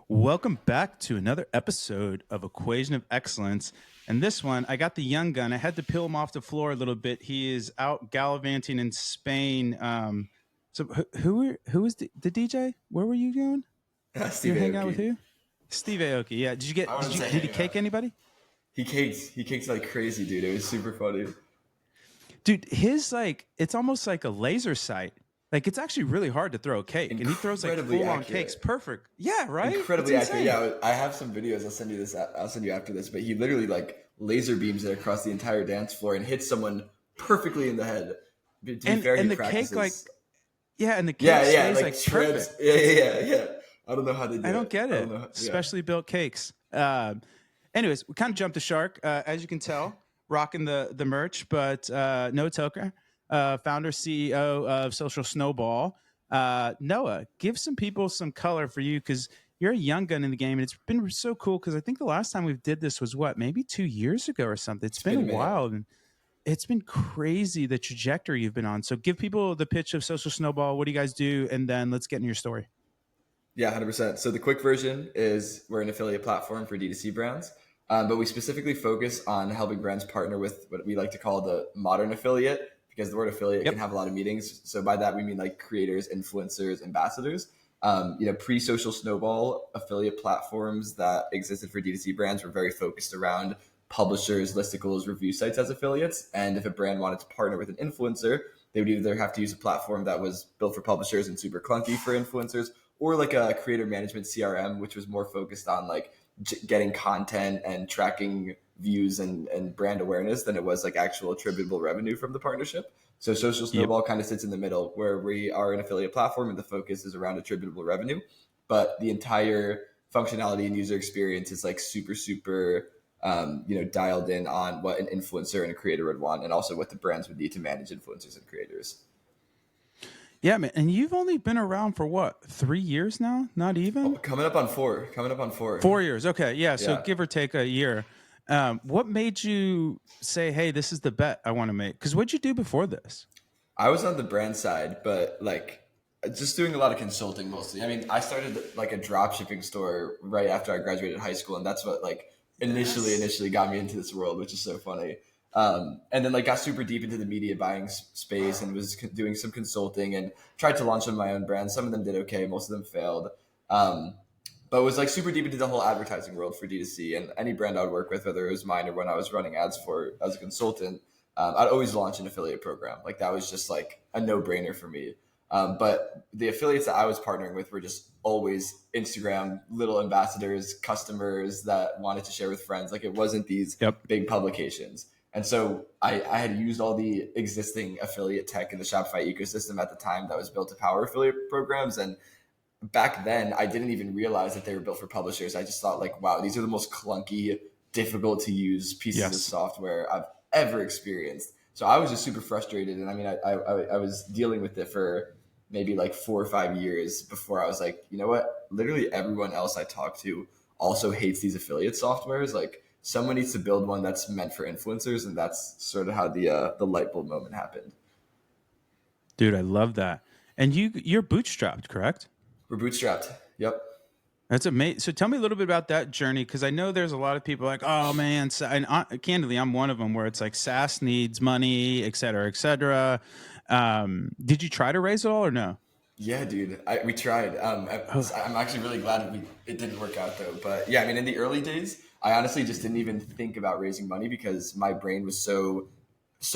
Welcome back to another episode of Equation of Excellence. And this one, I got the young gun. I had to peel him off the floor a little bit. He is out gallivanting in Spain. So who is the DJ? Where were you going? Steve You're hanging out with Aoki. who? Steve Aoki. Yeah. I wouldn't say Did he hanging cake out. anybody? He caked like crazy, dude. It was super funny. Dude, his it's almost like a laser sight. Like it's actually really hard to throw a cake, and he throws like Incredibly full on cakes. accurate. Perfect. Yeah, right. It's Incredibly accurate. insane. Yeah, I have some videos. I'll send you this. I'll send you after this. But he literally like laser beams it across the entire dance floor and hits someone perfectly in the head. To be fair, he And the cake practices. and the cake Yeah, stays like like shreds. perfect. Yeah. I don't know how they do I don't it. get I don't it. know. Yeah. Specially built cakes. Anyways, we kind of jumped the shark, as you can tell, rocking the merch, but Noah Toker, founder CEO of Social Snowball. Noah, give some people some color for you because you're a young gun in the game, and it's been so cool because I think the last time we did this was maybe 2 years ago or something. It's It's been been a a minute. while, and it's been crazy the trajectory you've been on. So give people the pitch of Social Snowball. What do you guys do? And then let's get in your story. Yeah, 100%. So the quick version is we're an affiliate platform for D2C brands, but we specifically focus on helping brands partner with what we like to call the modern affiliate because the word affiliate Yep. can have a lot of meanings. So by that, we mean like creators, influencers, ambassadors. Pre-social snowball affiliate platforms that existed for D2C brands were very focused around publishers, listicles, review sites as affiliates. And if a brand wanted to partner with an influencer, they would either have to use a platform that was built for publishers and super clunky for influencers, or like a creator management CRM, which was more focused on like getting content and tracking views and brand awareness than it was like actual attributable revenue from the partnership. So Social Yep. Snowball kind of sits in the middle where we are an affiliate platform and the focus is around attributable revenue, but the entire functionality and user experience is like super dialed in on what an influencer and a creator would want, and also what the brands would need to manage influencers and creators. Yeah, man. And you've only been around for what, 3 years now? Not Oh, even? coming up on four. Coming up on 4. 4 years. Okay. Yeah. So Yeah. give or take a year. What made you say, hey, this is the bet I want to make? Because what'd you do before this? I was on the brand side, but like just doing a lot of consulting mostly. I mean, I started like a drop shipping store right after I graduated high school, and that's what like initially got me into this world, which is so funny. And then like got super deep into the media buying space and was doing some consulting and tried to launch on my own brand. Some of them did okay, most of them failed. Um, but was like super deep into the whole advertising world for D2C, and any brand I would work with, whether it was mine or when I was running ads for as a consultant, I'd always launch an affiliate program. Like that was just like a no brainer for me. But the affiliates that I was partnering with were just always Instagram, little ambassadors, customers that wanted to share with friends. Like it wasn't these Yep. big publications. And so I had used all the existing affiliate tech in the Shopify ecosystem at the time that was built to power affiliate programs. And back then, I didn't even realize that they were built for publishers. I just thought like, wow, these are the most clunky, difficult to use pieces of Yes. software I've ever experienced. So I was just super frustrated. And I mean, I was dealing with it for maybe like 4 or 5 years before I was like, you know what? Literally everyone else I talk to also hates these affiliate softwares. Like someone needs to build one that's meant for influencers. And that's sort of how the light bulb moment happened. Dude, I love that. And you're bootstrapped, correct? We're bootstrapped. Yep. That's amazing. So tell me a little bit about that journey, because I know there's a lot of people like, oh man, and candidly, I'm one of them where it's like SaaS needs money, et cetera, et cetera. Did you try to raise it all or no? Yeah, dude. We tried. Oh, I'm actually really glad it didn't work out though. But yeah, I mean, in the early days, I honestly just didn't even think about raising money because my brain was so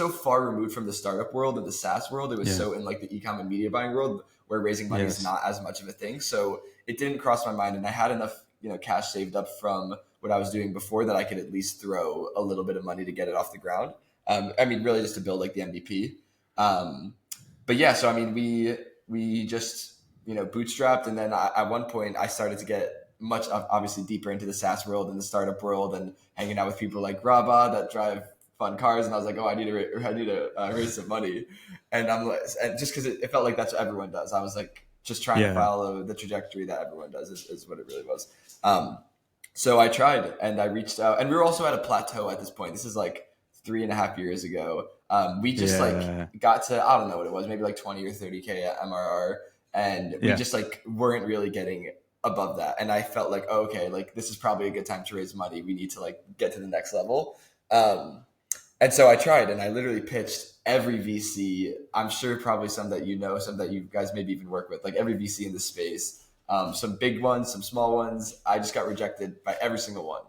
far removed from the startup world and the SaaS world. It was yeah. so in like the e-com and media buying world where raising money is Yes. not as much of a thing. So it didn't cross my mind, and I had enough cash saved up from what I was doing before that I could at least throw a little bit of money to get it off the ground. I mean, really just to build like the MVP. Um, but yeah, so I mean, we just bootstrapped, and then at one point I started to get much obviously deeper into the SaaS world and the startup world, and hanging out with people like Rabah that drive fun cars, and I was like, oh, I need to raise some money, and I'm like, and just because it felt like that's what everyone does, I was like just trying to Yeah. follow the trajectory that everyone does is what it really was. Um, so I tried and I reached out, and we were also at a plateau at this point. This is like 3.5 years ago. We just like Yeah. got to, I don't know what it was, maybe like 20 or 30K at MRR. And we Yeah. just like weren't really getting above that. And I felt like, oh, okay, like this is probably a good time to raise money. We need to like get to the next level. And so I tried, and I literally pitched every VC. I'm sure probably some that you know, some that you guys maybe even work with, like every VC in the space. Some big ones, some small ones. I just got rejected by every single one.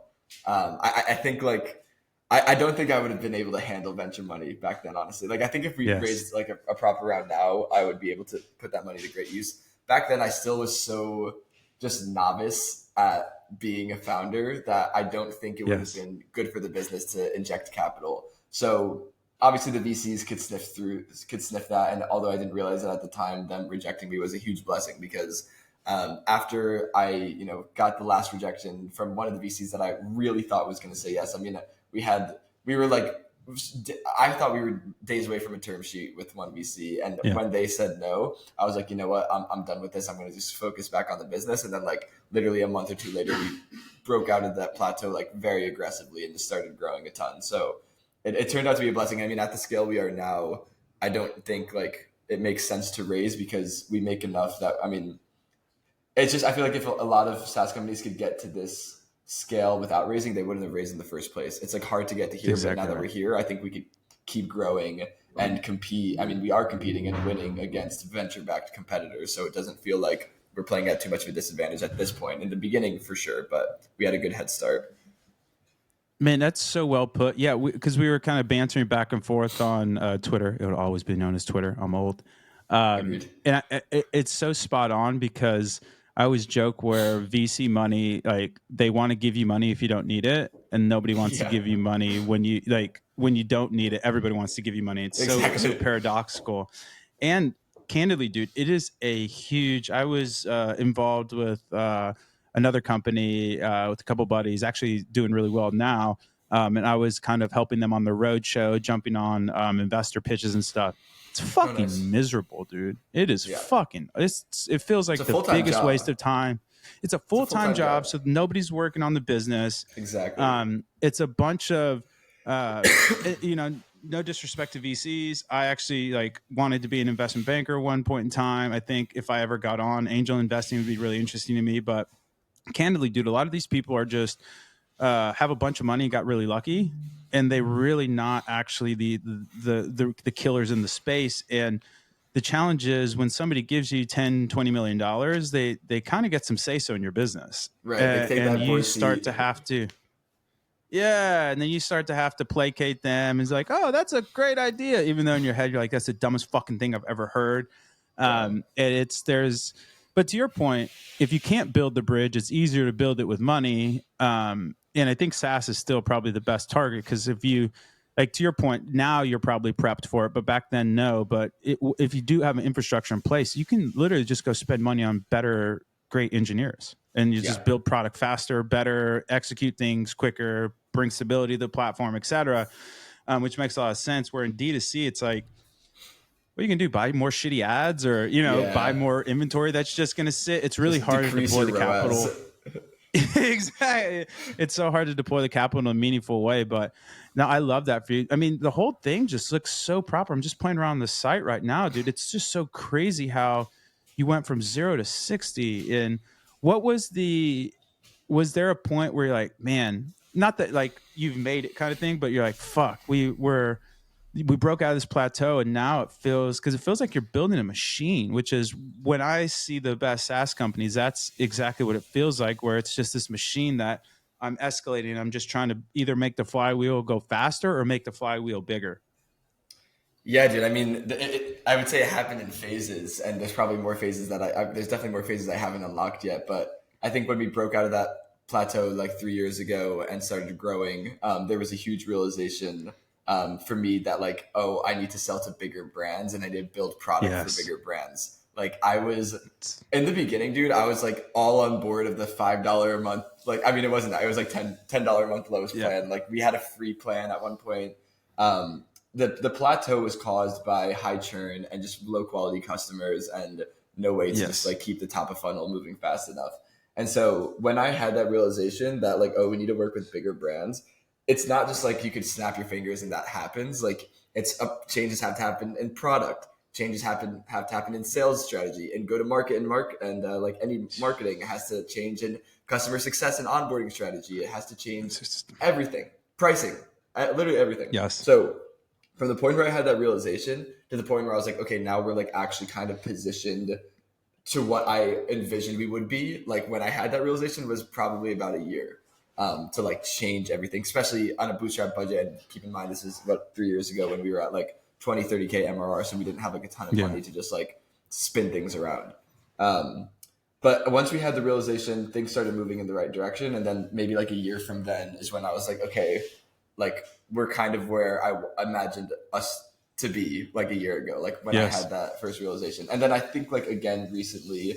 I think like I don't think I would have been able to handle venture money back then, honestly. Like I think if we raised like a proper round now, I would be able to put that money to great use. Back then, I still was so just novice at being a founder that I don't think it would have been good for the business to inject capital. So obviously the VCs could sniff that. And although I didn't realize it at the time, them rejecting me was a huge blessing because after I, got the last rejection from one of the VCs that I really thought was going to say yes. I mean, we were like, I thought we were days away from a term sheet with one VC. And when they said no, I was like, you know what, I'm done with this. I'm going to just focus back on the business. And then like literally a month or two later, we broke out of that plateau like very aggressively and just started growing a ton. So it turned out to be a blessing. I mean, at the scale we are now, I don't think like it makes sense to raise because we make enough that, I mean, it's just, I feel like if a lot of SaaS companies could get to this scale without raising, they wouldn't have raised in the first place. It's like hard to get to here, but now that we're here, I think we could keep growing and compete. I mean, we are competing and winning against venture-backed competitors, so it doesn't feel like we're playing at too much of a disadvantage at this point. In the beginning, for sure, but we had a good head start. Man, that's so well put. Yeah, because we were kind of bantering back and forth on Twitter. It would always be known as Twitter. I'm old. And it's so spot on because I always joke where VC money, like they want to give you money if you don't need it, and nobody wants to give you money when you don't need it. Everybody wants to give you money. It's so paradoxical. And candidly, dude, it is a huge. I was involved with another company with a couple buddies, actually doing really well now, and I was kind of helping them on the road show, jumping on investor pitches and stuff. It's fucking miserable, dude. It is fucking. It feels like the biggest waste of time. It's a full-time job, so nobody's working on the business. Exactly. It's a bunch of, no disrespect to VCs. I actually like wanted to be an investment banker at one point in time. I think if I ever got on, angel investing would be really interesting to me. But candidly, dude, a lot of these people are just have a bunch of money and got really lucky, and they really not actually the killers in the space. And the challenge is when somebody gives you 10, $20 million, they kind of get some say-so in your business. Right. And you start to have to, and then you start to have to placate them. It's like, oh, that's a great idea. Even though in your head, you're like, that's the dumbest fucking thing I've ever heard. But to your point, if you can't build the bridge, it's easier to build it with money. And I think SaaS is still probably the best target because if you, like to your point, now you're probably prepped for it, but back then, no. But if you do have an infrastructure in place, you can literally just go spend money on better, great engineers. And you just build product faster, better, execute things quicker, bring stability to the platform, et cetera, which makes a lot of sense. Where in D2C, it's like, what you can do, buy more shitty ads or, buy more inventory that's just going to sit. It's really hard to deploy the capital. Exactly. It's so hard to deploy the capital in a meaningful way. But now I love that for you. I mean, the whole thing just looks so proper. I'm just playing around the site right now, dude. It's just so crazy how you went from 0 to 60. And what was there a point where you're like, man, not that like you've made it kind of thing, but you're like, fuck, we broke out of this plateau and now it feels like you're building a machine, which is when I see the best SaaS companies, that's exactly what it feels like, where it's just this machine that I'm escalating. I'm just trying to either make the flywheel go faster or make the flywheel bigger. Yeah, dude. I mean, I would say it happened in phases, and there's probably more phases that there's definitely more phases I haven't unlocked yet. But I think when we broke out of that plateau like 3 years ago and started growing, there was a huge realization for me that like, oh, I need to sell to bigger brands and I need to build product for bigger brands. Like I was in the beginning, dude, I was like all on board of the $5 a month. Like, I mean, it wasn't that, it was like $10 a month lowest plan. Like we had a free plan at one point. The plateau was caused by high churn and just low quality customers and no way to just like keep the top of funnel moving fast enough. And so when I had that realization that like, oh, we need to work with bigger brands, it's not just like you could snap your fingers and that happens. Like changes have to happen in product. changes have to happen in sales strategy and go to market and like any marketing has to change in customer success and onboarding strategy. It has to change everything, pricing, literally everything. Yes. So from the point where I had that realization to the point where I was like, okay, now we're like actually kind of positioned to what I envisioned we would be, like when I had that realization was probably about a year to like change everything, especially on a Bootstrap budget. And keep in mind, this is about 3 years ago when we were at like 20, 30K MRR. So we didn't have like a ton of money to just like spin things around. But once we had the realization, things started moving in the right direction. And then maybe like a year from then is when I was like, okay, like we're kind of where I imagined us to be like a year ago, like when I had that first realization. And then I think like, again, recently,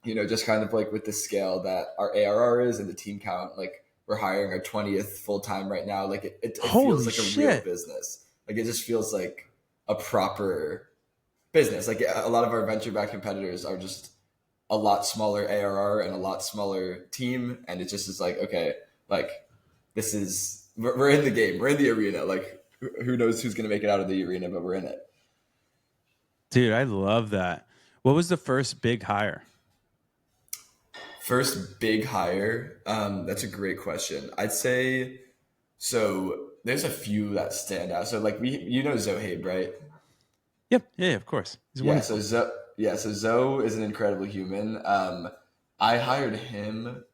you know, just kind of like with the scale that our ARR is and the team count, like we're hiring our 20th full time right now. Like it feels like a real business. Like it just feels like a proper business. Like a lot of our venture backed competitors are just a lot smaller ARR and a lot smaller team. And it just is like, okay, like this is, we're in the game. We're in the arena. Like, who knows who's going to make it out of the arena, but we're in it. Dude, I love that. What was the first big hire? First big hire? That's a great question. I'd say, so there's a few that stand out. So like you know Zohaib, right? Yep. Yeah, of course. He's wonderful. So Zoe is an incredible human. I hired him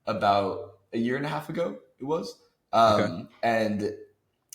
about a year and a half ago. It was. And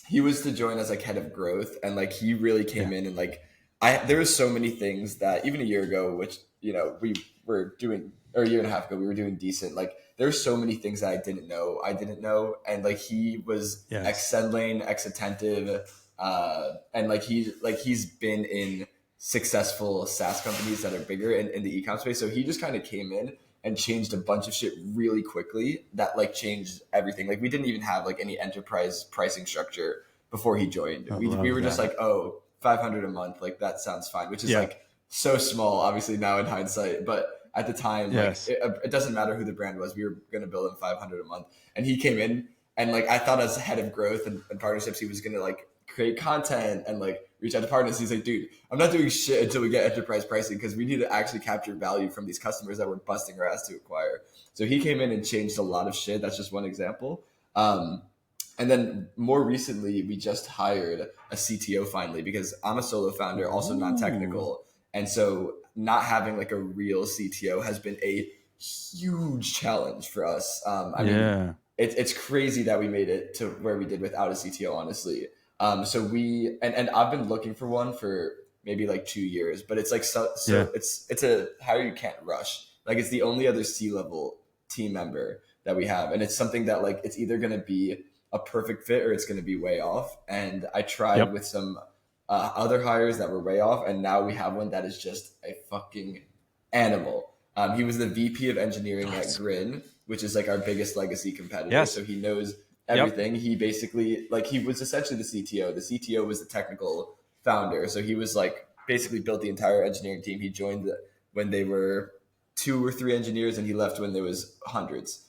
he was to join as like head of growth, and like he really came in and like there was so many things that even a year ago, which you know we were doing, or a year and a half ago we were doing decent. Like there's so many things that I didn't know, and like he was ex-Sendlane, ex-Attentive, and like he's been in successful SaaS companies that are bigger in the e-com space. So he just kind of came in and changed a bunch of shit really quickly that like changed everything. Like we didn't even have like any enterprise pricing structure before he joined. We were just like, oh, 500 a month. Like that sounds fine, which is like so small, obviously now in hindsight, but at the time, like it doesn't matter who the brand was. We were going to bill him 500 a month. And he came in and like, I thought as head of growth and partnerships, he was going to like create content and like reach out to partners. He's like, dude, I'm not doing shit until we get enterprise pricing because we need to actually capture value from these customers that we're busting our ass to acquire. So he came in and changed a lot of shit. That's just one example. And then more recently, we just hired a CTO finally because I'm a solo founder, also non-technical. And so not having like a real CTO has been a huge challenge for us. I mean, it's crazy that we made it to where we did without a CTO, honestly. So we, and I've been looking for one for maybe like 2 years, but it's like, it's a hire you can't rush. Like it's the only other C-level team member that we have. And it's something that like, it's either going to be a perfect fit or it's going to be way off. And I tried with some other hires that were way off. And now we have one that is just a fucking animal. He was the VP of engineering at Grin, which is like our biggest legacy competitor. So he knows everything. He basically like he was essentially the CTO. The CTO was the technical founder. So he was like basically built the entire engineering team. He joined when they were 2 or 3 engineers and he left when there was hundreds.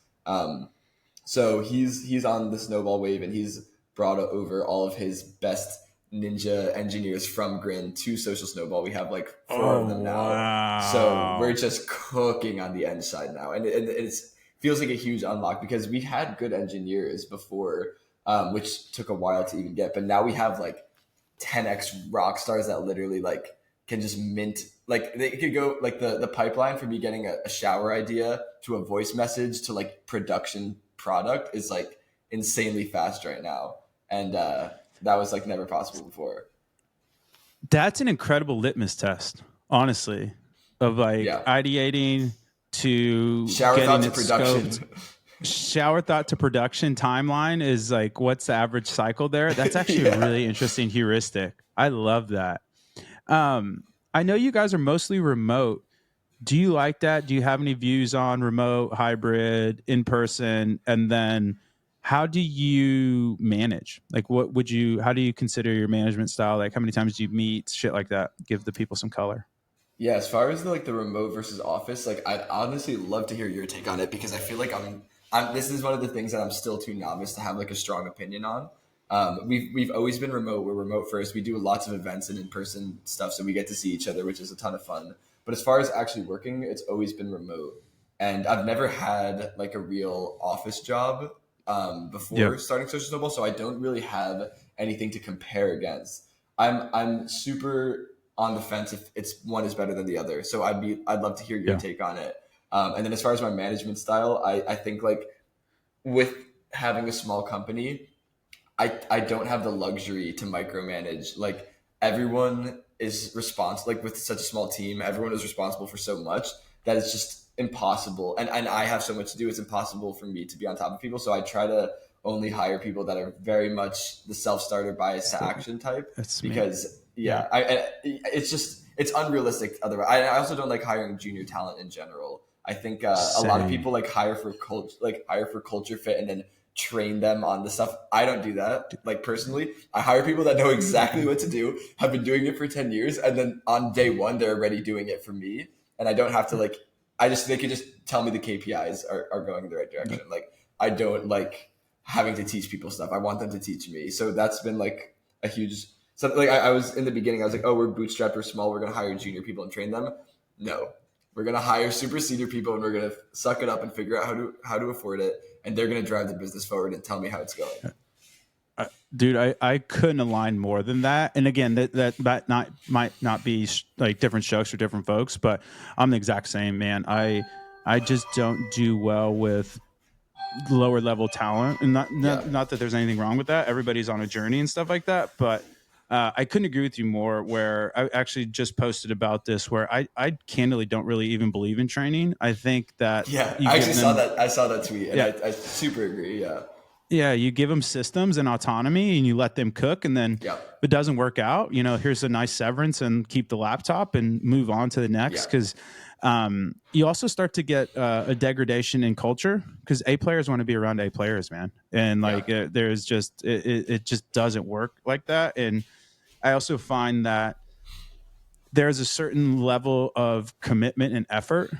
So he's on the Snowball wave and he's brought over all of his best ninja engineers from Grin to Social Snowball. We have like 4 of them now. Wow. So we're just cooking on the end side now. And it's feels like a huge unlock because we had good engineers before, which took a while to even get. But now we have like 10x rock stars that literally like can just mint. Like they could go like the pipeline from me getting a shower idea to a voice message to like production product is like insanely fast right now. And that was like never possible before. That's an incredible litmus test, honestly, of like ideating to shower getting thought to it production. Scoped. Shower thought to production timeline is like, what's the average cycle there? That's actually a really interesting heuristic. I love that. I know you guys are mostly remote. Do you like that? Do you have any views on remote, hybrid, in person? And then how do you manage? Like, how do you consider your management style? Like, how many times do you meet? Shit like that. Give the people some color. Yeah, as far as the remote versus office, like I'd honestly love to hear your take on it because I feel like this is one of the things that I'm still too novice to have like a strong opinion on. We've always been remote. We're remote first. We do lots of events and in-person stuff, so we get to see each other, which is a ton of fun. But as far as actually working, it's always been remote. And I've never had like a real office job before Yep. starting Social Snowball, so I don't really have anything to compare against. I'm super on the fence if it's one is better than the other. So I'd love to hear your Yeah. take on it. And then as far as my management style, I think like with having a small company, I don't have the luxury to micromanage. Like everyone is responsible, like with such a small team, everyone is responsible for so much that it's just impossible. And I have so much to do, it's impossible for me to be on top of people. So I try to only hire people that are very much the self-starter bias to action type. That's me. Because it's just, it's unrealistic. Otherwise, I also don't like hiring junior talent in general. I think a lot of people like hire for culture fit and then train them on the stuff. I don't do that. Like personally, I hire people that know exactly what to do, have been doing it for 10 years. And then on day one, they're already doing it for me. And I don't have to like, they could just tell me the KPIs are going in the right direction. Like I don't like having to teach people stuff. I want them to teach me. So that's been like a huge, so like I was in the beginning, I was like, oh, we're bootstrapped, we're small, we're going to hire junior people and train them. No, we're going to hire super senior people and we're going to suck it up and figure out how to afford it. And they're going to drive the business forward and tell me how it's going. Dude, I couldn't align more than that. And again, that might not be like different strokes for different folks, but I'm the exact same, man. I just don't do well with lower level talent, and not that there's anything wrong with that. Everybody's on a journey and stuff like that, but I couldn't agree with you more. Where I actually just posted about this, where I candidly don't really even believe in training. I think that I actually saw that. I saw that tweet, and I super agree. Yeah, you give them systems and autonomy, and you let them cook, and then if it doesn't work out, here's a nice severance and keep the laptop and move on to the next. Because you also start to get a degradation in culture because A players want to be around A players, man. And like there's just it just doesn't work like that. And I also find that there's a certain level of commitment and effort.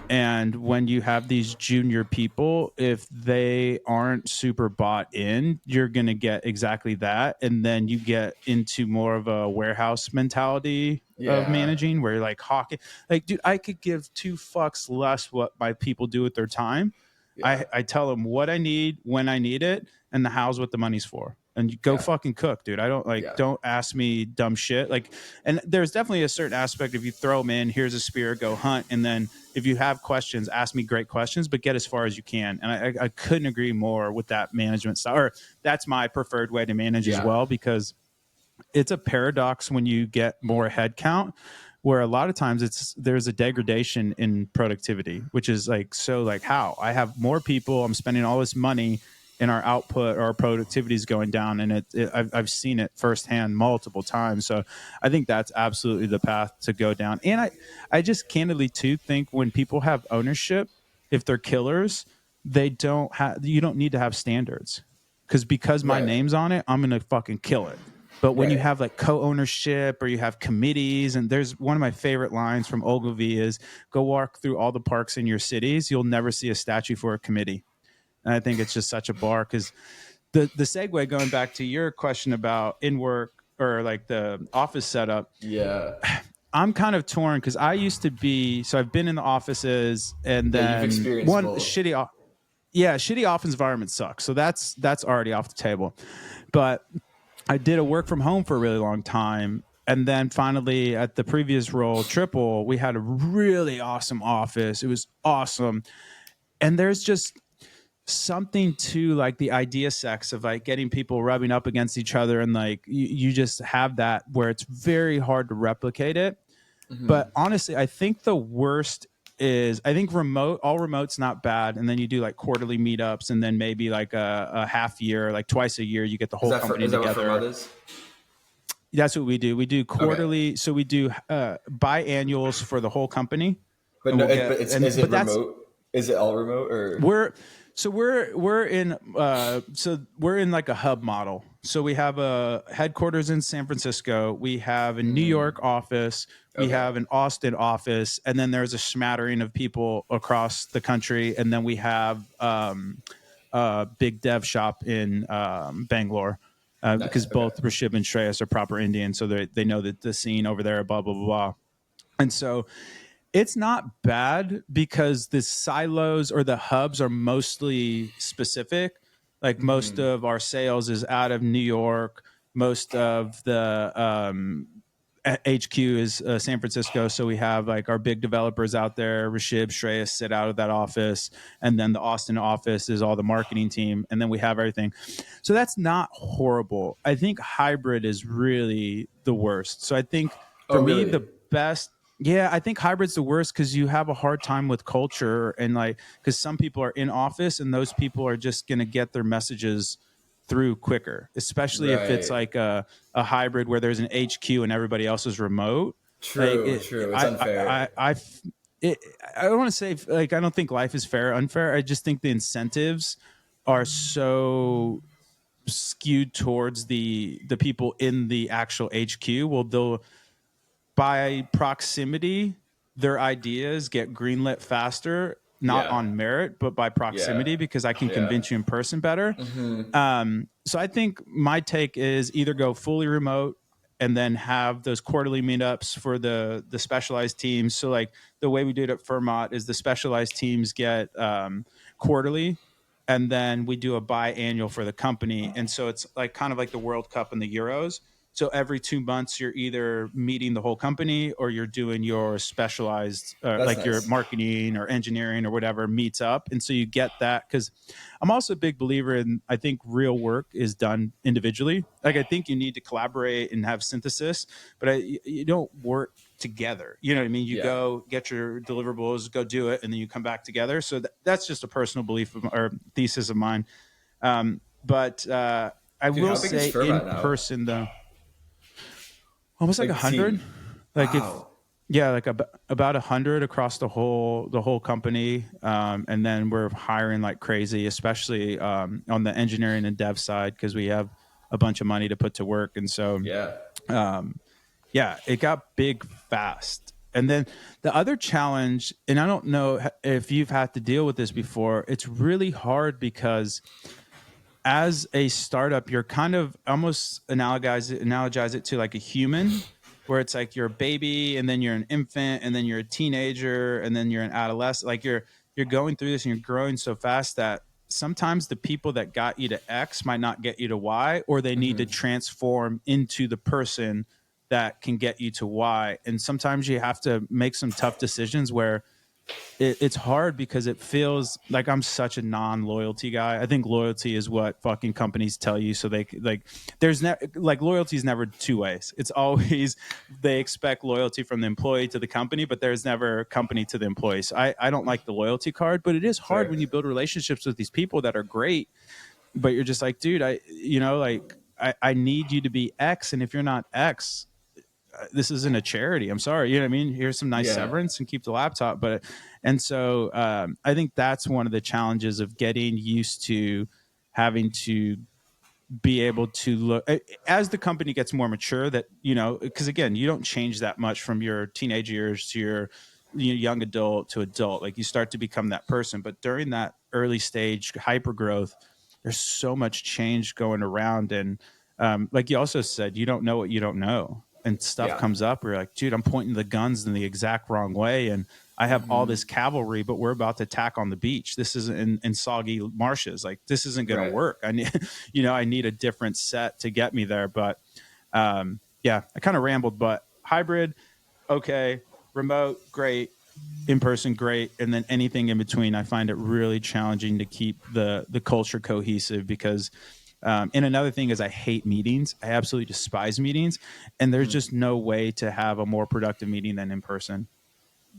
And when you have these junior people, if they aren't super bought in, you're going to get exactly that. And then you get into more of a warehouse mentality of managing where you're like hawking. Like, dude, I could give two fucks less what my people do with their time. I tell them what I need, when I need it, and the how's what the money's for. And you go fucking cook, dude. I don't don't ask me dumb shit. Like, and there's definitely a certain aspect if you throw them in, here's a spear, go hunt. And then if you have questions, ask me great questions, but get as far as you can. And I couldn't agree more with that management style. Or that's my preferred way to manage as well, because it's a paradox when you get more headcount, where a lot of times there's a degradation in productivity, which is like, so like how I have more people, I'm spending all this money, and our output, our productivity is going down, and I've seen it firsthand multiple times. So I think that's absolutely the path to go down. And I just candidly too think when people have ownership, if they're killers, you don't need to have standards, because my name's on it, I'm gonna fucking kill it. But when you have like co-ownership or you have committees, and there's one of my favorite lines from Ogilvy is, go walk through all the parks in your cities, you'll never see a statue for a committee. And I think it's just such a bar, because the segue, going back to your question about in work or like the office setup. Yeah. I'm kind of torn because I used to be, so I've been in the offices, and then you've experienced both. shitty office environment sucks. So that's already off the table. But I did a work from home for a really long time. And then finally at the previous role, Triple, we had a really awesome office. It was awesome. And there's just something to like the idea sex of like getting people rubbing up against each other, and like you just have that where it's very hard to replicate it. But honestly, I think the worst is, I think all remote's not bad, and then you do like quarterly meetups, and then maybe like a half year, like twice a year, you get the whole company together. Is that what remote is? That's what we do. We do quarterly, so we do biannuals for the whole company. But no, is it remote? Is it all remote, or we're in like a hub model. So we have a headquarters in San Francisco. We have a New York office. We have an Austin office, and then there's a smattering of people across the country. And then we have a big dev shop in Bangalore. Nice. because Okay. both Rashib and Shreyas are proper Indian, so they know that the scene over there, blah blah blah blah. And so it's not bad because the silos or the hubs are mostly specific. Like most of our sales is out of New York. Most of the HQ is San Francisco. So we have like our big developers out there. Rashib, Shreyas sit out of that office. And then the Austin office is all the marketing team. And then we have everything. So that's not horrible. I think hybrid is really the worst. So I think Oh, for me, really? the best, yeah, I think hybrid's the worst because you have a hard time with culture and like, because some people are in office and those people are just going to get their messages through quicker, especially if it's Right. like a hybrid where there's an HQ and everybody else is remote. Like True. True. It's unfair. it, I don't want to say like I don't think life is fair or unfair. I just think the incentives are so skewed towards the people in the actual HQ. Well, they'll by proximity, their ideas get greenlit faster, not Yeah. on merit, but by Yeah. proximity because I can Yeah. convince you in person better. So I think my take is either go fully remote and then have those quarterly meetups for the specialized teams. So like the way we do it at Fermat is the specialized teams get quarterly, and then we do a biannual for the company. And so it's like kind of like the World Cup and the Euros. So every 2 months, you're either meeting the whole company or you're doing your specialized, That's like your nice. marketing or engineering or whatever meets up. And so you get that because I'm also a big believer in, I think real work is done individually. Like I think you need to collaborate and have synthesis, but you don't work together. You know what I mean? You Yeah. go get your deliverables, go do it, and then you come back together. So that's just a personal belief or thesis of mine. But I Dude, will how big is say in Fermat now? person though, almost like Like a the hundred. team. Like if Wow. yeah, like about 100 across the whole company, and then we're hiring like crazy, especially on the engineering and dev side because we have a bunch of money to put to work, and so Yeah. um, yeah, it got big fast. And then the other challenge, and I don't know if you've had to deal with this before, it's really hard because as a startup, you're kind of almost analogize it to like a human, where it's like you're a baby, and then you're an infant, and then you're a teenager, and then you're an adolescent. Like you're going through this, and you're growing so fast that sometimes the people that got you to X might not get you to Y, or they need to transform into the person that can get you to Y. And sometimes you have to make some tough decisions where it's hard because it feels like I'm such a non-loyalty guy. I think loyalty is what fucking companies tell you. So they like, there's like loyalty is never two ways. It's always they expect loyalty from the employee to the company, but there's never company to the employee. So I don't like the loyalty card, but it is hard Fair. when you build relationships with these people that are great, but you're just like, dude, I need you to be X, and if you're not X, this isn't a charity. I'm sorry. You know what I mean? Here's some nice Yeah. severance and keep the laptop. But, and so I think that's one of the challenges of getting used to having to be able to look as the company gets more mature that, because again, you don't change that much from your teenage years to your young adult to adult. Like you start to become that person. But during that early stage hyper growth, there's so much change going around. And like you also said, you don't know what you don't know. And stuff Yeah. comes up where you're like, dude, I'm pointing the guns in the exact wrong way. And I have all this cavalry, but we're about to attack on the beach. This isn't in soggy marshes. Like this isn't going to Right. work. I need, I need a different set to get me there. But yeah, I kind of rambled, but hybrid, okay. Remote, great. In person, great. And then anything in between, I find it really challenging to keep the culture cohesive because and another thing is I hate meetings. I absolutely despise meetings. And there's just no way to have a more productive meeting than in person.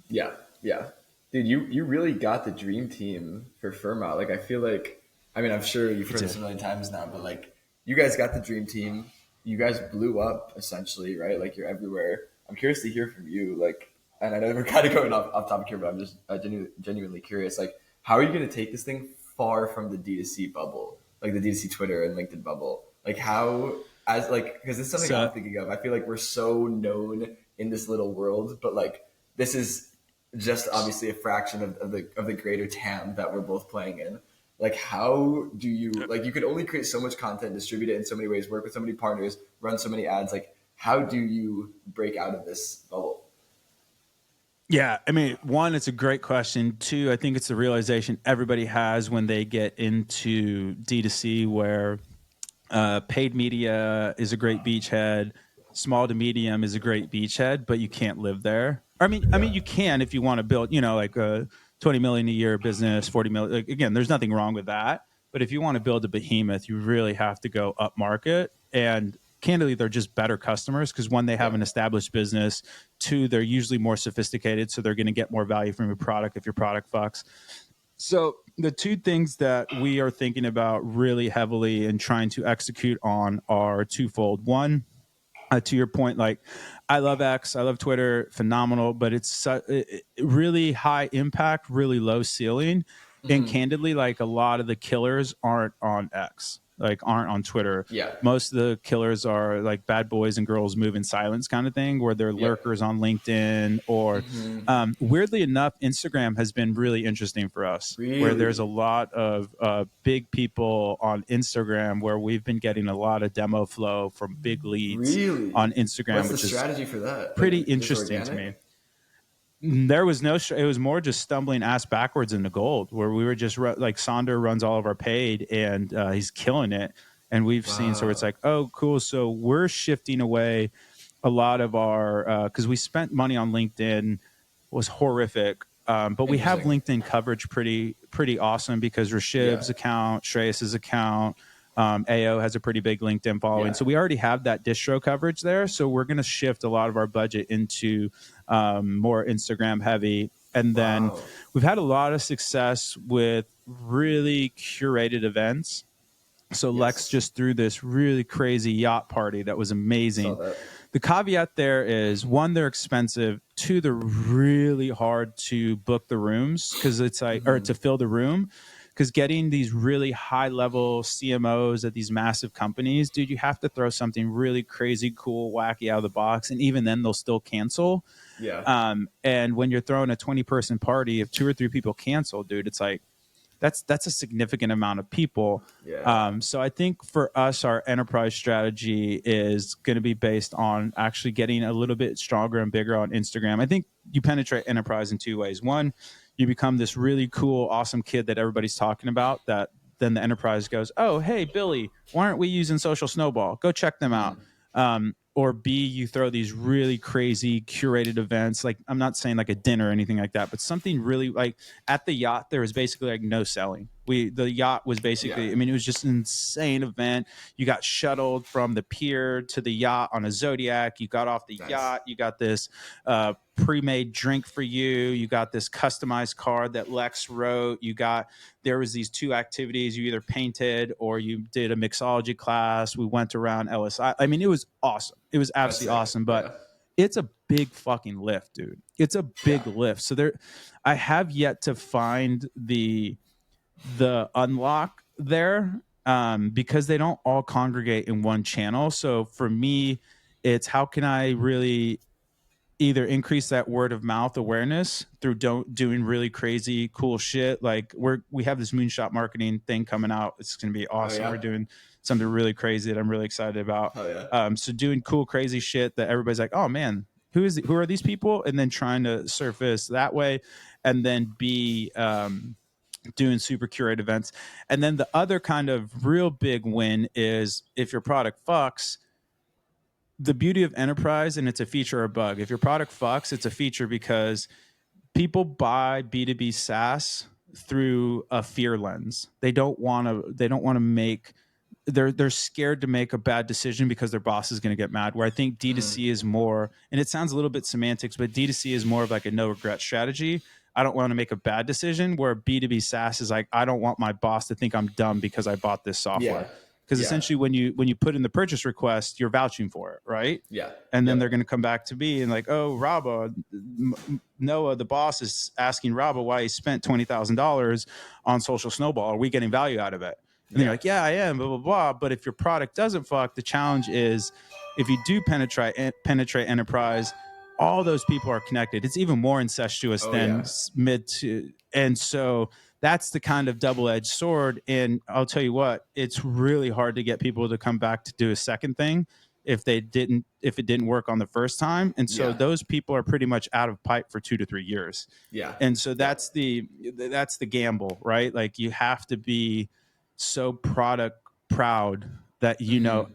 Yeah, yeah, dude, you really got the dream team for Firma. Like, I feel like, I mean, I'm sure you've I heard this did. a million times now, but like, you guys got the dream team. You guys blew up essentially, right? Like, you're everywhere. I'm curious to hear from you, like, and I know we're kind of going off topic here, but I'm just genuinely curious. Like, how are you going to take this thing far from the D2C bubble, like the D2C Twitter and LinkedIn bubble? Like, how as like because this is something I'm So thinking of. I feel like we're so known in this little world, but like this is just obviously a fraction of the greater TAM that we're both playing in. Like, how do you, like, you could only create so much content, distribute it in so many ways, work with so many partners, run so many ads. Like, how do you break out of this bubble? Yeah, I mean, one, it's a great question. Two, I think it's the realization everybody has when they get into D2C, where paid media is a great beachhead, small to medium is a great beachhead, but you can't live there. I mean, you can if you want to build, like a 20 million a year business, 40 million. Like, again, there's nothing wrong with that. But if you want to build a behemoth, you really have to go up market. And candidly, they're just better customers because one, they have an established business. Two, they're usually more sophisticated, so they're going to get more value from your product if your product fucks. So the two things that we are thinking about really heavily and trying to execute on are twofold. One, to your point, like, I love X, I love Twitter, phenomenal, but it's really high impact, really low ceiling. And candidly, like, a lot of the killers aren't on X, like aren't on Twitter. Yeah. Most of the killers are like bad boys and girls move in silence kind of thing, where they're lurkers on LinkedIn or weirdly enough, Instagram has been really interesting for us, where there's a lot of big people on Instagram where we've been getting a lot of demo flow from big leads Really? on Instagram, What's the which is strategy for that? pretty Like, just interesting to organic? me. There was no it was more just stumbling ass backwards into gold, where we were just like, Sonder runs all of our paid, and he's killing it. And we've seen, so it's like, oh, cool. So we're shifting away a lot of our, because we spent money on LinkedIn, was horrific. But we have Interesting. LinkedIn coverage pretty awesome, because Rashib's account, Shreyas's account, AO has a pretty big LinkedIn following. Yeah. So we already have that distro coverage there. So we're going to shift a lot of our budget into more Instagram heavy. And then we've had a lot of success with really curated events. So Lex just threw this really crazy yacht party that was amazing. Saw that. The caveat there is, one, they're expensive. Two, they're really hard to book the rooms, because it's like, or to fill the room, because getting these really high level CMOs at these massive companies, dude, you have to throw something really crazy, cool, wacky out of the box. And even then they'll still cancel. Yeah. And when you're throwing a 20-person party, if 2 or 3 people cancel, dude, it's like, that's a significant amount of people. Yeah. So I think for us, our enterprise strategy is going to be based on actually getting a little bit stronger and bigger on Instagram. I think you penetrate enterprise in 2 ways. One, you become this really cool, awesome kid that everybody's talking about, that then the enterprise goes, oh, hey, Billy, why aren't we using Social Snowball? Go check them out. Or B, you throw these really crazy curated events. Like, I'm not saying like a dinner or anything like that, but something really, like, at the yacht, there was basically like no selling. The yacht was basically, I mean, it was just an insane event. You got shuttled from the pier to the yacht on a Zodiac. You got off the yacht. You got this pre-made drink for you. You got this customized card that Lex wrote. There was these 2 activities. You either painted or you did a mixology class. We went around LSI. I mean, it was awesome. It was absolutely awesome. But it's a big fucking lift, dude. It's a big lift. So I have yet to find the unlock there, because they don't all congregate in one channel. So for me, it's how can I really either increase that word of mouth awareness through doing really crazy cool shit. Like, we have this moonshot marketing thing coming out. It's going to be awesome. We're doing something really crazy that I'm really excited about. So doing cool, crazy shit that everybody's like, oh man, who are these people? And then trying to surface that way, and then be doing super curated events. And then the other kind of real big win is, if your product fucks, the beauty of enterprise, and it's a feature or a bug. If your product fucks, it's a feature, because people buy B2B SaaS through a fear lens. They don't want to make, they're scared to make a bad decision because their boss is going to get mad. Where I think D2C is more, and it sounds a little bit semantics, but D2C is more of like a no regret strategy. I don't want to make a bad decision, where B2B SaaS is like, I don't want my boss to think I'm dumb because I bought this software. Because essentially, when you put in the purchase request, you're vouching for it, right? And then they're going to come back to me and like, oh, Rabba, Noah, the boss, is asking Rabba why he spent $20,000 on Social Snowball. Are we getting value out of it? And they're like, yeah, I am, blah, blah, blah. But if your product doesn't fuck, the challenge is, if you do penetrate enterprise, all those people are connected. It's even more incestuous than mid to. And so that's the kind of double-edged sword. And I'll tell you what, it's really hard to get people to come back to do a second thing if it didn't work on the first time. And so Yeah. those people are pretty much out of pipe for 2 to 3 years. Yeah. And so Yeah. that's the gamble, right? Like you have to be so product proud that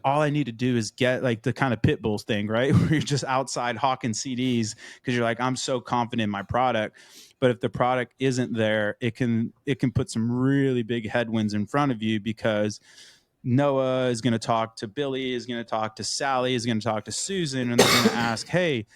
all I need to do is get like the kind of pit bulls thing, right? Where you're just outside hawking CDs because you're like, I'm so confident in my product. But if the product isn't there, it can put some really big headwinds in front of you, because Noah is going to talk to Billy, is going to talk to Sally, is going to talk to Susan, and they're going to ask, hey,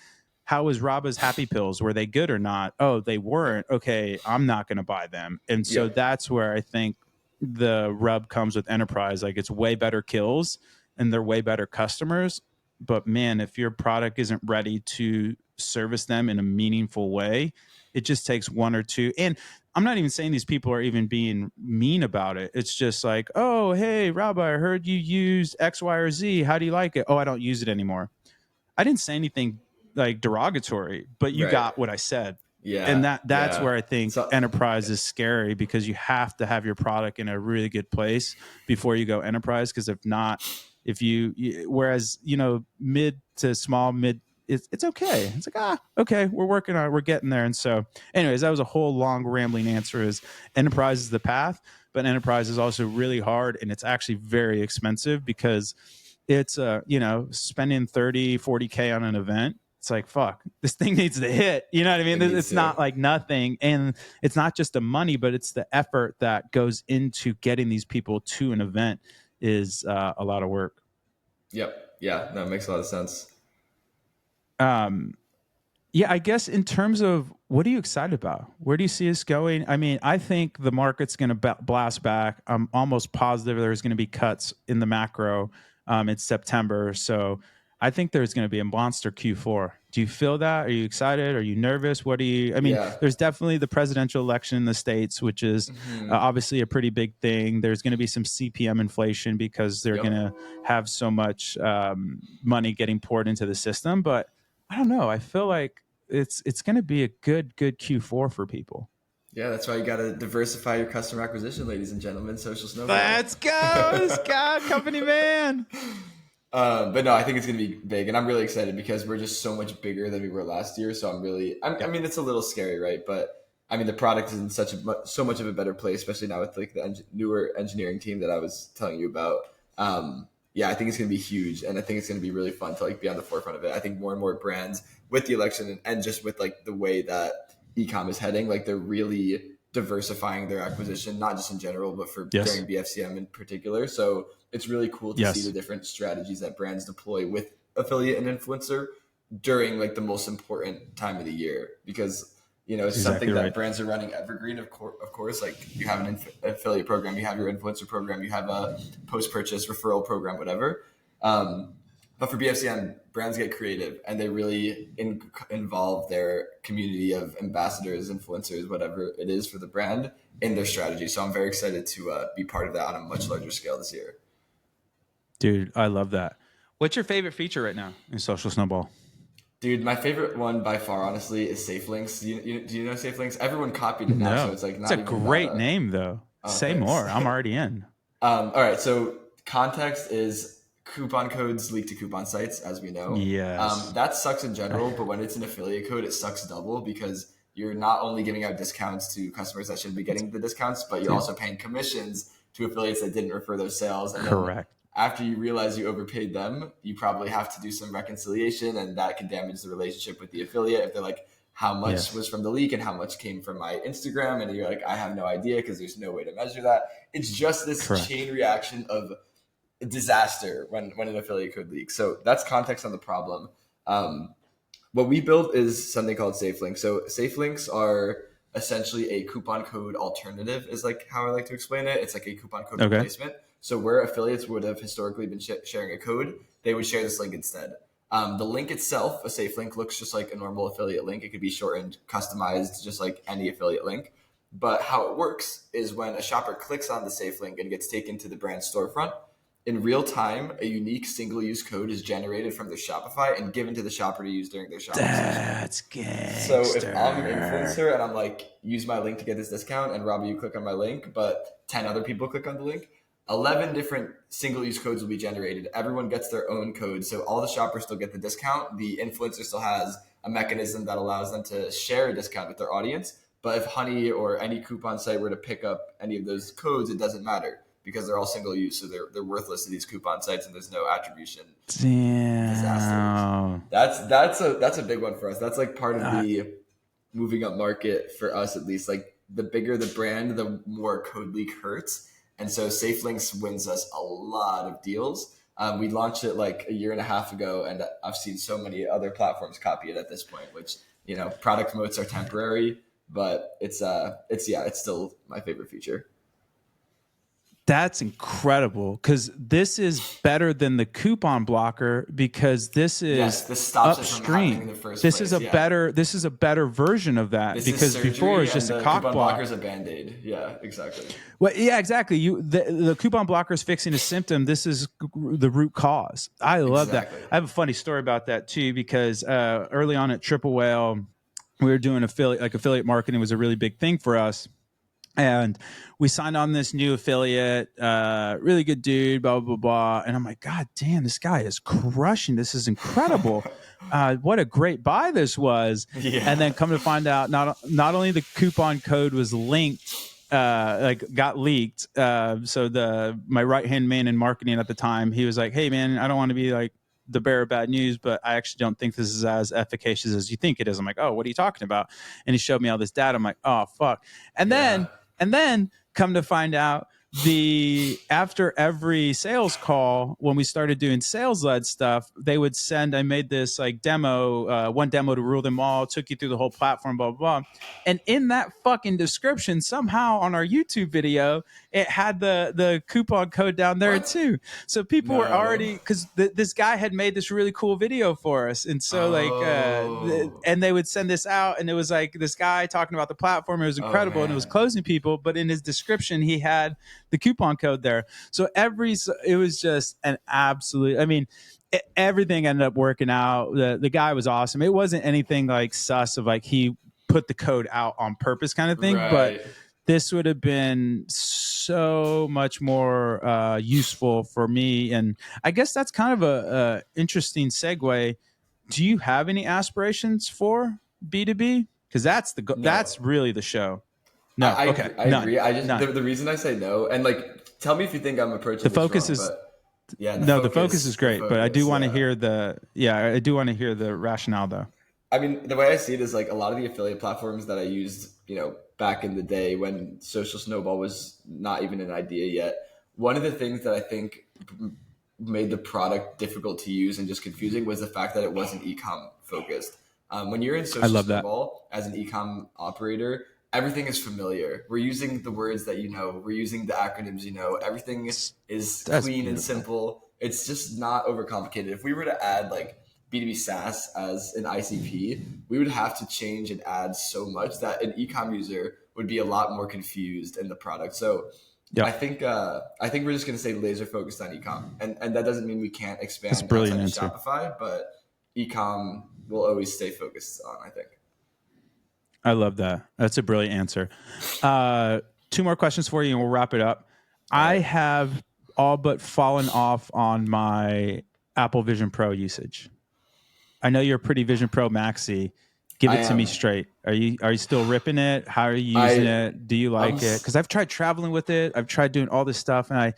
how was Raba's Happy Pills? Were they good or not? Oh, they weren't. Okay, I'm not going to buy them. And so Yep. that's where I think the rub comes with enterprise. Like, it's way better kills and they're way better customers. But man, if your product isn't ready to service them in a meaningful way, it just takes one or two. And I'm not even saying these people are even being mean about it. It's just like, oh, hey, Rabbi, I heard you used X, Y, or Z. How do you like it? Oh, I don't use it anymore. I didn't say anything like derogatory, but you Right. got what I said. Yeah. And that's where I think So enterprise is scary, because you have to have your product in a really good place before you go enterprise. Because if not, whereas, mid to small, it's okay. It's like, okay, we're working on it. We're getting there. And so anyways, that was a whole long rambling answer. Is enterprise is the path, but enterprise is also really hard. And it's actually very expensive, because it's spending 30-40K on an event. It's like, fuck, this thing needs to hit. You know what I mean? It's not like nothing. And it's not just the money, but it's the effort that goes into getting these people to an event is a lot of work. Yep. Yeah. No, it makes a lot of sense. Yeah, I guess in terms of what are you excited about? Where do you see us going? I mean, I think the market's going to blast back. I'm almost positive there's going to be cuts in the macro. It's September. So I think there's going to be a monster Q4. Do you feel that? Are you excited? Are you nervous? Yeah. There's definitely the presidential election in the States, which is obviously a pretty big thing. There's going to be some CPM inflation because they're going to have so much money getting poured into the system. But I don't know. I feel like it's going to be a good Q4 for people. Yeah, that's why you got to diversify your customer acquisition, ladies and gentlemen. Social Snowball. Let's go, Scott, company man. But no, I think it's going to be big, and I'm really excited because we're just so much bigger than we were last year. So I mean, it's a little scary, right? But I mean, the product is in so much of a better place, especially now with like the newer engineering team that I was telling you about. Yeah, I think it's going to be huge, and I think it's going to be really fun to like be on the forefront of it. I think more and more brands with the election and just with like the way that e-com is heading, like they're really diversifying their acquisition, not just in general, but for during BFCM in particular. So it's really cool to see the different strategies that brands deploy with affiliate and influencer during like the most important time of the year, because it's something that brands are running evergreen. Of course, like you have an affiliate program, you have your influencer program, you have a post-purchase referral program, whatever. But for BFCM, brands get creative and they really involve their community of ambassadors, influencers, whatever it is for the brand in their strategy. So I'm very excited to be part of that on a much larger scale this year. Dude, I love that. What's your favorite feature right now in Social Snowball? Dude, my favorite one by far, honestly, is Safe Links. Do you know Safe Links? Everyone copied it now, so it's like not. It's a great name, though. Say thanks. more. I'm already in. All right, so context is coupon codes leak to coupon sites, as we know. Yes. That sucks in general, but when it's an affiliate code, it sucks double because you're not only giving out discounts to customers that shouldn't be getting the discounts, but you're also paying commissions to affiliates that didn't refer those sales. And correct. After you realize you overpaid them, you probably have to do some reconciliation, and that can damage the relationship with the affiliate. If they're like, how much was from the leak and how much came from my Instagram? And you're like, I have no idea because there's no way to measure that. It's just this chain reaction of disaster when an affiliate code leaks. So that's context on the problem. What we built is something called Safe Links. So Safe Links are essentially a coupon code alternative, is like how I like to explain it. It's like a coupon code replacement. So where affiliates would have historically been sharing a code, they would share this link instead. The link itself, a Safe Link, looks just like a normal affiliate link. It could be shortened, customized, just like any affiliate link. But how it works is when a shopper clicks on the Safe Link and gets taken to the brand storefront, in real time, a unique single-use code is generated from their Shopify and given to the shopper to use during their shopping session. That's gangster. So if I'm an influencer and I'm like, use my link to get this discount, and Robbie, you click on my link, but 10 other people click on the link, 11 different single-use codes will be generated. Everyone gets their own code. So all the shoppers still get the discount. The influencer still has a mechanism that allows them to share a discount with their audience. But if Honey or any coupon site were to pick up any of those codes, it doesn't matter because they're all single-use. So they're worthless to these coupon sites, and there's no attribution. Damn. That's a big one for us. That's like part of the moving up market for us, at least. Like the bigger the brand, the more code leak hurts. And so SafeLinks wins us a lot of deals. We launched it like a year and a half ago, and I've seen so many other platforms copy it at this point, which, you know, product moats are temporary, but it's still my favorite feature. That's incredible, because this is better than the coupon blocker, because this is this stops it from happening in upstream. the first This place. is a better version of that, because before it's just a cock coupon block. blocker is a Band-Aid. Yeah, exactly. Well, yeah, exactly. The coupon blocker is fixing a symptom. This is the root cause. I love that. I have a funny story about that too, because early on at Triple Whale, we were doing affiliate marketing was a really big thing for us. And we signed on this new affiliate, really good dude, blah, blah, blah. And I'm like, God damn, this guy is crushing. This is incredible. What a great buy this was. Yeah. And then come to find out, not only the coupon code was linked, got leaked. So my right-hand man in marketing at the time, he was like, hey, man, I don't want to be like the bearer of bad news, but I actually don't think this is as efficacious as you think it is. I'm like, oh, what are you talking about? And he showed me all this data. I'm like, oh, fuck. And then come to find out, after every sales call, when we started doing sales-led stuff, they would send, I made this like demo, one demo to rule them all, took you through the whole platform, blah, blah, blah. And in that fucking description, somehow on our YouTube video, it had the coupon code down there too. So people were already, because this guy had made this really cool video for us. And so and they would send this out, and it was like this guy talking about the platform. It was incredible, and it was closing people. But in his description, he had the coupon code there. So it was just an absolute, I mean, everything ended up working out. The guy was awesome. It wasn't anything like sus of like he put the code out on purpose kind of thing, but this would have been so much more useful for me. And I guess that's kind of a interesting segue. Do you have any aspirations for B2B? Because that's really the show. No, I agree. I just the reason I say no, and like, tell me if you think I'm approaching the focus wrong, the focus is great, but I do want to hear the rationale though. I mean, the way I see it is like a lot of the affiliate platforms that I used, you know, back in the day when Social Snowball was not even an idea yet. One of the things that I think made the product difficult to use and just confusing was the fact that it wasn't e-com focused. When you're in Social Snowball as an e-com operator, everything is familiar. We're using the words that you know. We're using the acronyms you know. Everything is clean and simple. It's just not overcomplicated. If we were to add like B2B SaaS as an ICP, we would have to change and add so much that an e-com user would be a lot more confused in the product. So I think we're just going to stay laser focused on e-com, and that doesn't mean we can't expand outside of Shopify, but e-com will always stay focused on, I think. I love that. That's a brilliant answer. 2 more questions for you and we'll wrap it up. I have all but fallen off on my Apple Vision Pro usage. I know you're a pretty Vision Pro maxi. Give it to me straight. Are you still ripping it? How are you using it? Do you like it? Because I've tried traveling with it. I've tried doing all this stuff, and I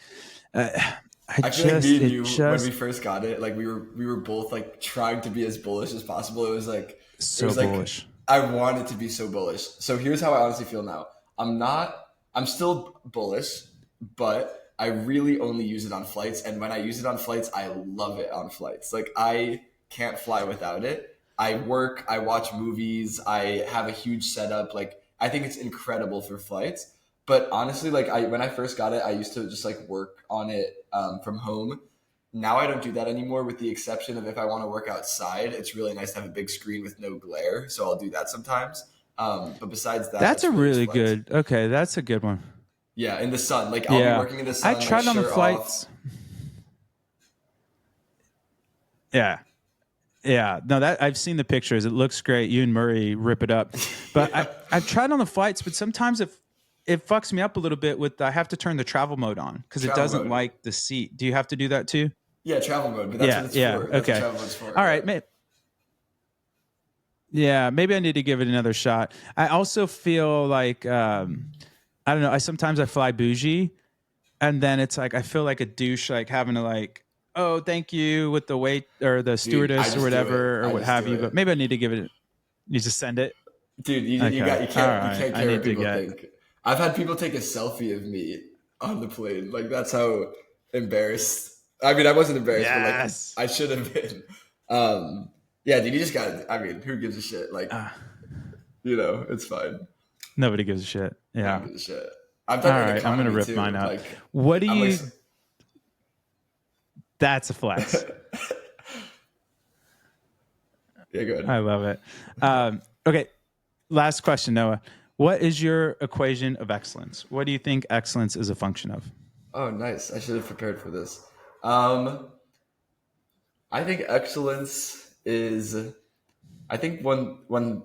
feel like me and you, when we first got it, like we were both like trying to be as bullish as possible. It was like bullish. I want it to be so bullish. So here's how I honestly feel now. I'm still bullish, but I really only use it on flights. And when I use it on flights, I love it on flights. Like I can't fly without it. I work, I watch movies, I have a huge setup. Like I think it's incredible for flights. But honestly, like when I first got it, I used to just like work on it from home. Now I don't do that anymore, with the exception of if I want to work outside. It's really nice to have a big screen with no glare, so I'll do that sometimes. But besides that, that's a really good. Okay, that's a good one. Yeah, in the sun. Like I'll be working in the sun. I tried on the flights. Yeah. Yeah, no, that I've seen the pictures. It looks great. You and Murray rip it up. But Yeah. I've tried on the flights, but sometimes it fucks me up a little bit with I have to turn the travel mode on because it Travel doesn't mode. like the seat. Do you have to do that too? Yeah, travel mode, but that's what Yeah, it's yeah. for. That's what Okay. travel mode's for. All Yeah. right. Yeah, maybe I need to give it another shot. I also feel like I don't know, I fly bougie and then it's like I feel like a douche like having to like oh, thank you with the wait or the Dude, I stewardess or just do it. whatever or I what just have do you, but it. maybe I need to give it you just send it. Dude, Okay. All you right. can't I care what need to people get. think. I've had people take a selfie of me on the plane. Like that's how embarrassed. I mean, I wasn't embarrassed, but like Yes. I should have been. Yeah, dude, you just got. I mean, who gives a shit? Like, Uh, it's fine. Nobody gives a shit. No one Yeah. gives a shit. I've All done it in right. I'm gonna economy rip mine too. up. Like, What do I'm like, you? That's a flex. yeah, good. I love it. Okay. Last question, Noah. What is your equation of excellence? What do you think excellence is a function of? Oh, nice. I should have prepared for this. Um, I think excellence is. I think one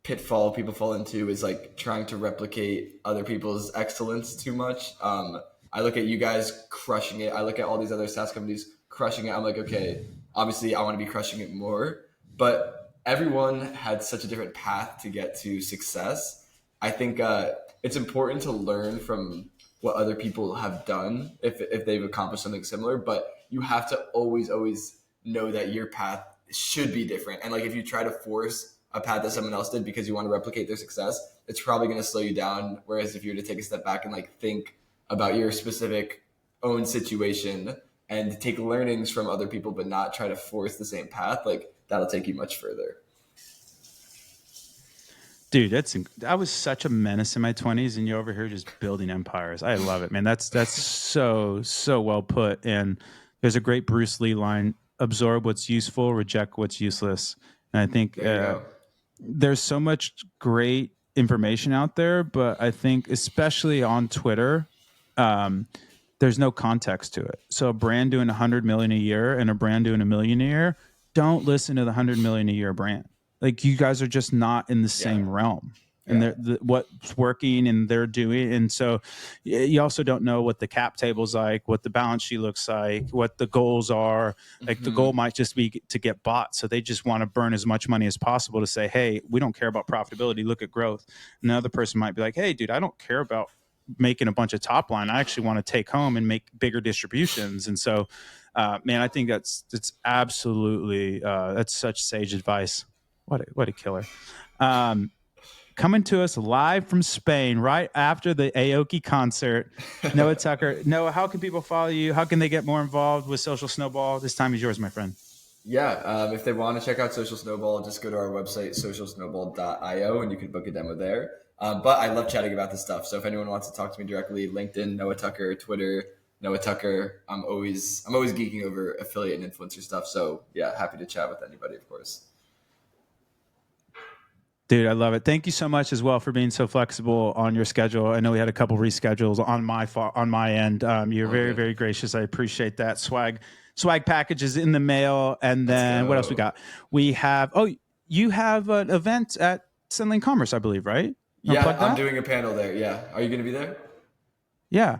pitfall people fall into is like trying to replicate other people's excellence too much. I look at you guys crushing it. I look at all these other SaaS companies crushing it. I'm like, okay, obviously I want to be crushing it more, but everyone had such a different path to get to success. I think it's important to learn from what other people have done if they've accomplished something similar, but you have to always know that your path should be different. And like if you try to force a path that someone else did because you want to replicate their success, it's probably going to slow you down. Whereas if you were to take a step back and like think about your specific own situation and take learnings from other people, but not try to force the same path, like that'll take you much further. Dude, I was such a menace in my 20s and you're over here just building empires. I love it, man. That's so well put. And there's a great Bruce Lee line, absorb what's useful, reject what's useless. And I think There you go. there's so much great information out there, but I think especially on Twitter, um, there's no context to it. So a brand doing 100 million a year and a brand doing a million a year, don't listen to the 100 million a year brand. Like you guys are just not in the Yeah. same realm. And Yeah. what's working and they're doing. And so you also don't know what the cap table's like, what the balance sheet looks like, what the goals are. Like the goal might just be to get bought. So they just want to burn as much money as possible to say, hey, we don't care about profitability. Look at growth. Another person might be like, hey, dude, I don't care about making a bunch of top line. I actually want to take home and make bigger distributions. And so, man, I think it's absolutely, that's such sage advice. What a killer. Coming to us live from Spain right after the Aoki concert, Noah Tucker. Noah, how can people follow you? How can they get more involved with Social Snowball? This time is yours, my friend. Yeah, if they want to check out Social Snowball, just go to our website, socialsnowball.io, and you can book a demo there. But I love chatting about this stuff. So if anyone wants to talk to me directly, LinkedIn, Noah Tucker, Twitter, Noah Tucker. I'm always geeking over affiliate and influencer stuff. So yeah, happy to chat with anybody, of course. Dude, I love it. Thank you so much as well for being so flexible on your schedule. I know we had a couple reschedules on my end. You're All very, good. very gracious. I appreciate that. Swag packages in the mail. And then what else we got? We have you have an event at Sendling Commerce, I believe, right? Yeah, I'm doing a panel there. Yeah, are you going to be there? Yeah.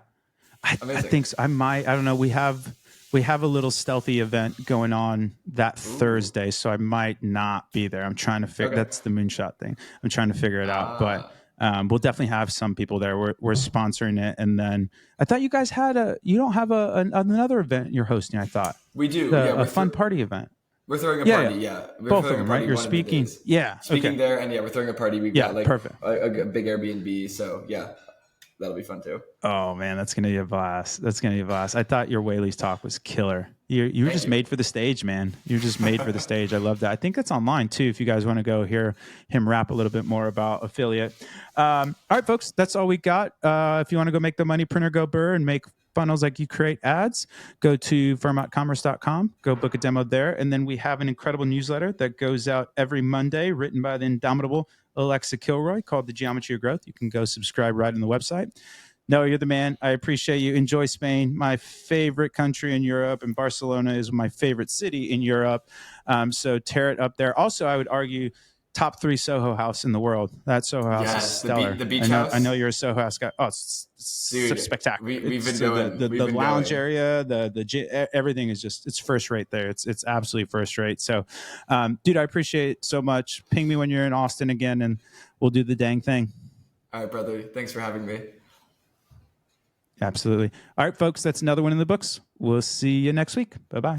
I Amazing. think so. I might. I don't know. We have a little stealthy event going on that Thursday, so I might not be there. I'm trying to figure. Okay. That's the moonshot thing. I'm trying to figure it out, but we'll definitely have some people there. We're sponsoring it, and then I thought you guys had you don't have another event you're hosting. I thought We do. a fun party event. We're throwing a Yeah, party. yeah. Yeah, we're Both throwing of them, a party right? You're one of the speaking. days. Yeah. Speaking Okay. there, and yeah, we're throwing a party. We've Yeah. got like Perfect. a big Airbnb. So yeah, that'll be fun too. Oh man, that's gonna be a blast. That's gonna be a blast. I thought your Whaley's talk was killer. You were Thank just you. made for the stage, man. You're just made for the stage. I love that. I think it's online too. If you guys want to go hear him rap a little bit more about affiliate. All right, folks, that's all we got. If you want to go make the money, print or go burr, and make funnels like you create ads, go to firmoutcommerce.com, go book a demo there. And then we have an incredible newsletter that goes out every Monday, written by the indomitable Alexa Kilroy, called The Geometry of Growth. You can go subscribe right on the website. No, you're the man. I appreciate you. Enjoy Spain, my favorite country in Europe, and Barcelona is my favorite city in Europe. So tear it up there. Also, I would argue top 3 Soho house in the world. That Soho house is Yes, stellar. the beach I know house. you're a Soho house guy. Oh, it's Dude, spectacular. we've been So going. We've the been lounge going. area, everything is just, it's first rate there. It's absolutely first rate. So, dude, I appreciate it so much. Ping me when you're in Austin again, and we'll do the dang thing. All right, brother. Thanks for having me. Absolutely. All right, folks, that's another one in the books. We'll see you next week. Bye-bye.